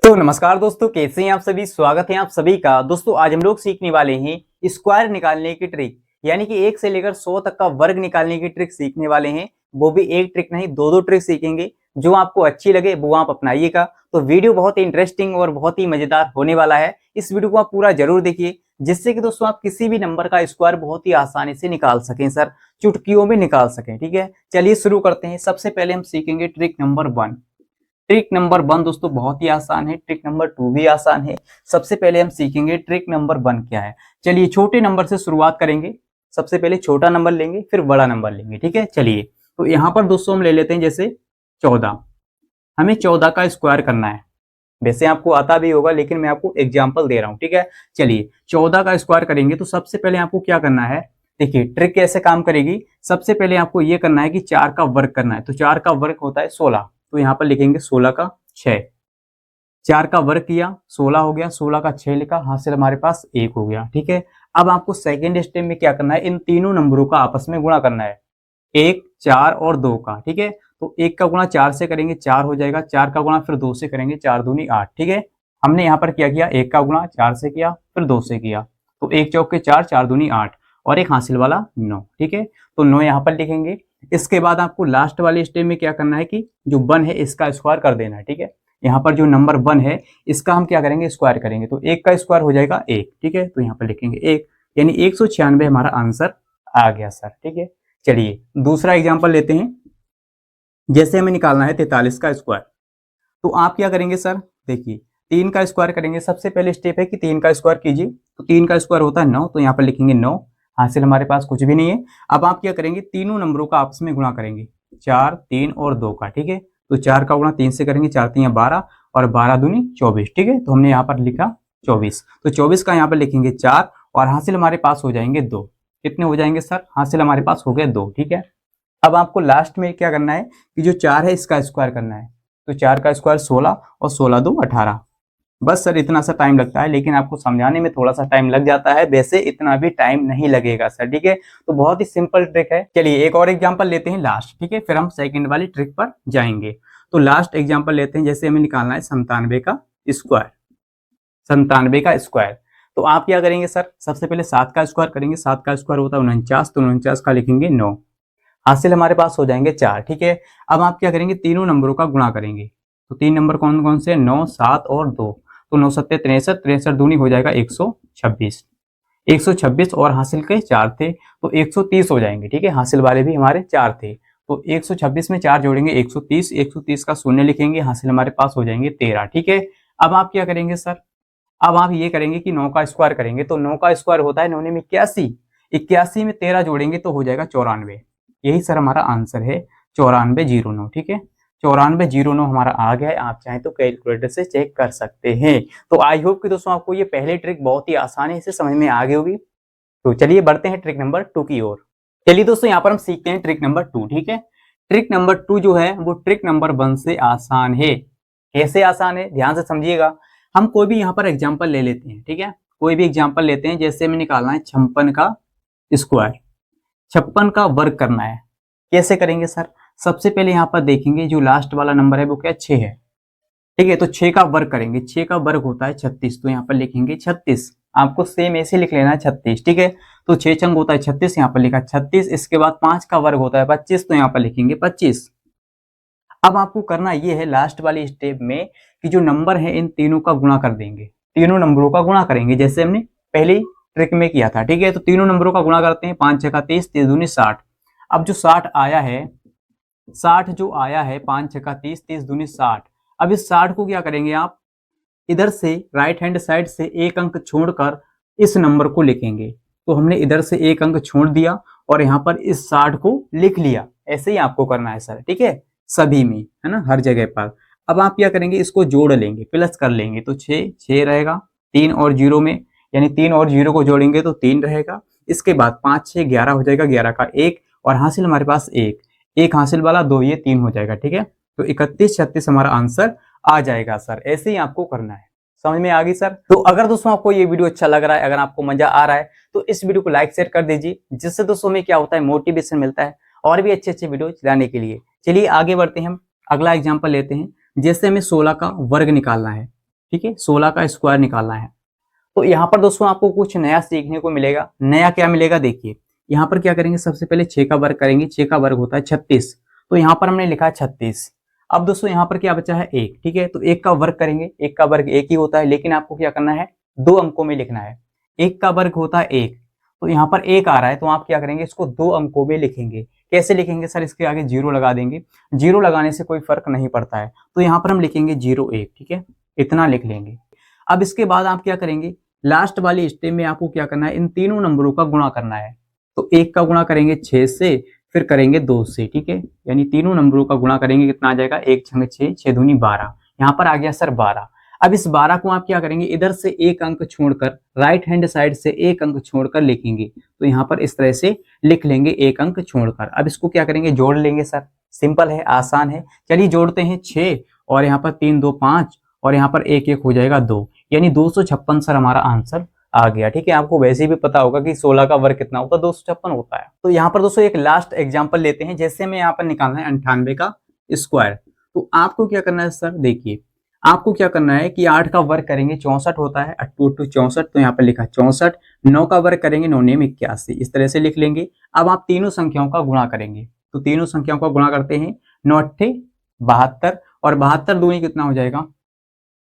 तो नमस्कार दोस्तों, कैसे हैं आप सभी। स्वागत है आप सभी का। दोस्तों आज हम लोग सीखने वाले हैं स्क्वायर निकालने की ट्रिक, यानी कि 1 से लेकर 100 तक का वर्ग निकालने की ट्रिक सीखने वाले हैं। वो भी एक ट्रिक नहीं, दो ट्रिक सीखेंगे। जो आपको अच्छी लगे वो आप अपनाइएगा। तो वीडियो बहुत ही इंटरेस्टिंग और बहुत ही मजेदार होने वाला है। इस वीडियो को आप पूरा जरूर देखिए, जिससे कि दोस्तों आप किसी भी नंबर का स्क्वायर बहुत ही आसानी से निकाल सकें सर, चुटकियों में निकाल सकें। ठीक है, चलिए शुरू करते हैं। सबसे पहले हम सीखेंगे ट्रिक नंबर 1। ट्रिक नंबर 1 दोस्तों बहुत ही आसान है, ट्रिक नंबर 2 भी आसान है। सबसे पहले हम सीखेंगे ट्रिक नंबर 1 क्या है। चलिए छोटे नंबर से शुरुआत करेंगे। सबसे पहले छोटा नंबर लेंगे, फिर बड़ा नंबर लेंगे। ठीक है, चलिए तो यहाँ पर दोस्तों हम ले लेते हैं जैसे 14। हमें 14 का स्क्वायर करना है। वैसे आपको आता भी होगा, लेकिन मैं आपको एग्जाम्पल दे रहा हूँ। ठीक है, चलिए 14 का स्क्वायर करेंगे तो सबसे पहले आपको क्या करना है। देखिए ट्रिक कैसे काम करेगी। सबसे पहले आपको ये करना है कि 4 का वर्ग करना है। तो 4 का वर्ग होता है 16, तो यहाँ पर लिखेंगे 16 का 6। 4 का वर्ग किया, 16 हो गया, 16 का 6 लिखा, हासिल हमारे पास 1 हो गया। ठीक है, अब आपको सेकेंड स्टेप में क्या करना है, इन तीनों नंबरों का आपस में गुणा करना है, 1, 4 और 2 का। ठीक है, तो 1 का गुणा 4 से करेंगे 4 हो जाएगा, 4 का गुणा फिर 2 से करेंगे, 4 दूनी 8। ठीक है, हमने यहाँ पर क्या किया, 1 का गुणा 4 से किया फिर 2 से किया, तो 1 चौक के 4, 4 दूनी 8 और एक हासिल वाला 9। ठीक है, तो 9 यहाँ पर लिखेंगे। इसके बाद आपको लास्ट वाले स्टेप में क्या करना है कि जो 1 है इसका स्क्वायर कर देना है। ठीक है, यहाँ पर जो नंबर 1 है इसका हम क्या करेंगे, स्क्वायर करेंगे। तो 1 का स्क्वायर हो जाएगा 1। ठीक है, तो यहाँ पर लिखेंगे 1, यानी 196 हमारा आंसर आ गया सर। ठीक है, चलिए दूसरा एग्जाम्पल लेते हैं। जैसे हमें निकालना है 43 का स्क्वायर, तो आप क्या करेंगे सर, देखिए 3 का स्क्वायर करेंगे। सबसे पहले स्टेप है कि 3 का स्क्वायर कीजिए। तो 3 का स्क्वायर होता है 9, तो यहाँ पर लिखेंगे 9, हासिल हमारे पास कुछ भी नहीं है। अब आप क्या करेंगे, तीनों नंबरों का आपस में गुणा करेंगे, 4, 3 और 2 का। ठीक है, तो 4 का गुणा 3 से करेंगे, 4 3 12 और 12 दूनी 24। ठीक है, तो हमने यहाँ पर लिखा 24, तो 24 का यहाँ पर लिखेंगे 4 और हासिल हमारे पास हो जाएंगे 2। कितने हो जाएंगे सर, हासिल हमारे पास हो गए 2। ठीक है, अब आपको लास्ट में क्या करना है कि जो 4 है इसका स्क्वायर करना है। तो 4 का स्क्वायर 16 और 16 2 18। बस सर इतना सा टाइम लगता है, लेकिन आपको समझाने में थोड़ा सा टाइम लग जाता है। वैसे इतना भी टाइम नहीं लगेगा सर। ठीक है, तो बहुत ही सिंपल ट्रिक है। चलिए एक और एग्जांपल लेते हैं लास्ट। ठीक है, फिर हम सेकंड वाली ट्रिक पर जाएंगे। तो लास्ट एग्जांपल लेते हैं, जैसे हमें निकालना है 97 का स्क्वायर। 97 का स्क्वायर, तो आप क्या करेंगे सर, सबसे पहले 7 का स्क्वायर करेंगे। 7 का स्क्वायर होता है 49, तो 49 का लिखेंगे 9, हासिल हमारे पास हो जाएंगे 4। ठीक है, अब आप क्या करेंगे, तीनों नंबरों का गुणा करेंगे। तो 3 नंबर कौन कौन से, 9, 7 और 2। तो 9 7 63, 63 दूनी हो जाएगा 126। 126 और हासिल के 4 थे, तो 130 हो जाएंगे। ठीक है, हासिल वाले भी हमारे 4 थे, तो 126 में 4 जोड़ेंगे 130, 130 का शून्य लिखेंगे, हासिल हमारे पास हो जाएंगे 13। ठीक है, अब आप क्या करेंगे सर, अब आप ये करेंगे कि 9 का स्क्वायर करेंगे। तो 9 का स्क्वायर होता है 9 में 81, 81 में 13 जोड़ेंगे तो हो जाएगा 94। यही सर हमारा आंसर है 9409। ठीक है, 9409 हमारा आ गया है। आप चाहें तो कैलकुलेटर से चेक कर सकते हैं। तो आई होप कि दोस्तों आपको ये पहली ट्रिक बहुत ही आसानी से समझ में आ गई होगी। तो चलिए बढ़ते हैं ट्रिक नंबर 2 की ओर। चलिए दोस्तों यहाँ पर हम सीखते हैं ट्रिक नंबर 2। ठीक है, ट्रिक नंबर 2 जो है वो ट्रिक नंबर 1 से आसान है। कैसे आसान है, ध्यान से समझिएगा। हम कोई भी यहाँ पर एग्जाम्पल ले लेते हैं। ठीक है, कोई भी एग्जाम्पल लेते हैं। जैसे हमें निकालना है 56 का स्क्वायर, 56 का वर्ग करना है। कैसे करेंगे सर, सबसे पहले यहाँ पर देखेंगे जो लास्ट वाला नंबर है वो क्या 6 है। ठीक है, तो 6 का वर्ग करेंगे। 6 का वर्ग होता है 36, तो यहाँ पर लिखेंगे 36। आपको सेम ऐसे लिख लेना है 36। ठीक है, तो 6 चंग होता है 36, यहाँ पर लिखा 36। इसके बाद 5 का वर्ग होता है 25, तो यहाँ पर लिखेंगे 25। अब आपको करना ये है लास्ट वाली स्टेप में कि जो नंबर है इन तीनों का गुणा कर देंगे। तीनों नंबरों का गुणा करेंगे जैसे हमने पहली ट्रिक में किया था। ठीक है, तो तीनों नंबरों का गुणा करते हैं। 5 6 का 30, 30 दूनी 60। अब जो 60 आया है, 60 जो आया है, 5 6 का 30, 30 दूनी 60। अब इस 60 को क्या करेंगे आप, इधर से राइट हैंड साइड से एक अंक छोड़कर इस नंबर को लिखेंगे। तो हमने इधर से एक अंक छोड़ दिया और यहाँ पर इस 60 को लिख लिया। ऐसे ही आपको करना है सर। ठीक है, सभी में है ना, हर जगह पर। अब आप क्या करेंगे, इसको जोड़ लेंगे, प्लस कर लेंगे। तो 6 6 रहेगा, 3 और 0 में, यानी 3 और 0 को जोड़ेंगे तो 3 रहेगा। इसके बाद 5 6 11 हो जाएगा, 11 का 1 और हासिल हमारे पास 1, 1 हासिल वाला 2, ये 3 हो जाएगा। ठीक है, तो 31 36 हमारा आंसर आ जाएगा सर। ऐसे ही आपको करना है। समझ में आ गई सर। तो अगर दोस्तों आपको ये वीडियो अच्छा लग रहा है, अगर आपको मजा आ रहा है, तो इस वीडियो को लाइक शेयर कर दीजिए, जिससे दोस्तों में क्या होता है, मोटिवेशन मिलता है और भी अच्छे अच्छे वीडियो लाने के लिए। चलिए आगे बढ़ते हैं, हम अगला एग्जांपल लेते हैं। जैसे हमें 16 का वर्ग निकालना है। ठीक है, 16 का स्क्वायर निकालना है। तो यहाँ पर दोस्तों आपको कुछ नया सीखने को मिलेगा। नया क्या मिलेगा, देखिए यहाँ पर क्या करेंगे, सबसे पहले 6 का वर्ग करेंगे। 6 का वर्ग होता है 36, तो यहाँ पर हमने लिखा है 36। अब दोस्तों यहाँ पर क्या बचा है, 1, ठीक है, तो 1 का वर्ग करेंगे। 1 का वर्ग 1 ही होता है, लेकिन आपको क्या करना है, 2 अंकों में लिखना है। 1 का वर्ग होता है 1, तो यहाँ पर 1 आ रहा है, तो आप क्या करेंगे, इसको 2 अंकों में लिखेंगे। कैसे लिखेंगे सर, इसके आगे 0 लगा देंगे। 0 लगाने से कोई फर्क नहीं पड़ता है, तो यहाँ पर हम लिखेंगे 0 1, ठीक है, इतना लिख लेंगे। अब इसके बाद आप क्या करेंगे, लास्ट वाली स्टेप में आपको क्या करना है, इन तीनों नंबरों का गुणा करना है। तो 1 का गुणा करेंगे 6 से, फिर करेंगे 2 से, ठीक है, यानी तीनों नंबरों का गुणा करेंगे, कितना आ जाएगा, 1 छंग 6, 6 दूनी 12। यहाँ पर आ गया सर 12। अब इस 12 को आप क्या करेंगे, इधर से एक अंक छोड़कर, राइट हैंड साइड से एक अंक छोड़कर लिखेंगे। तो यहाँ पर इस तरह से लिख लेंगे, एक अंक छोड़कर। अब इसको क्या करेंगे, जोड़ लेंगे सर। सिंपल है, आसान है। चलिए जोड़ते हैं, 6 और यहाँ पर 3 2 5 और यहाँ पर 1 1 हो जाएगा 2, यानी 256 सर हमारा आंसर आ गया। ठीक है, आपको वैसे भी पता होगा कि 16 का वर्ग कितना होता है, 256 होता है। तो यहाँ पर दोस्तों एक लास्ट एग्जांपल लेते हैं। जैसे में यहाँ पर निकालना है 98 का स्क्वायर, तो आपको क्या करना है सर, देखिए आपको क्या करना है कि 8 का वर्ग करेंगे 64 होता है, 8 2 64, तो यहाँ पर लिखा 64। 9 का वर्ग करेंगे 9 9 81, इस तरह से लिख लेंगे। अब आप तीनों संख्याओं का गुणा करेंगे, तो तीनों संख्याओं का गुणा करते हैं, 9 8 72 और 72 दूनी कितना हो जाएगा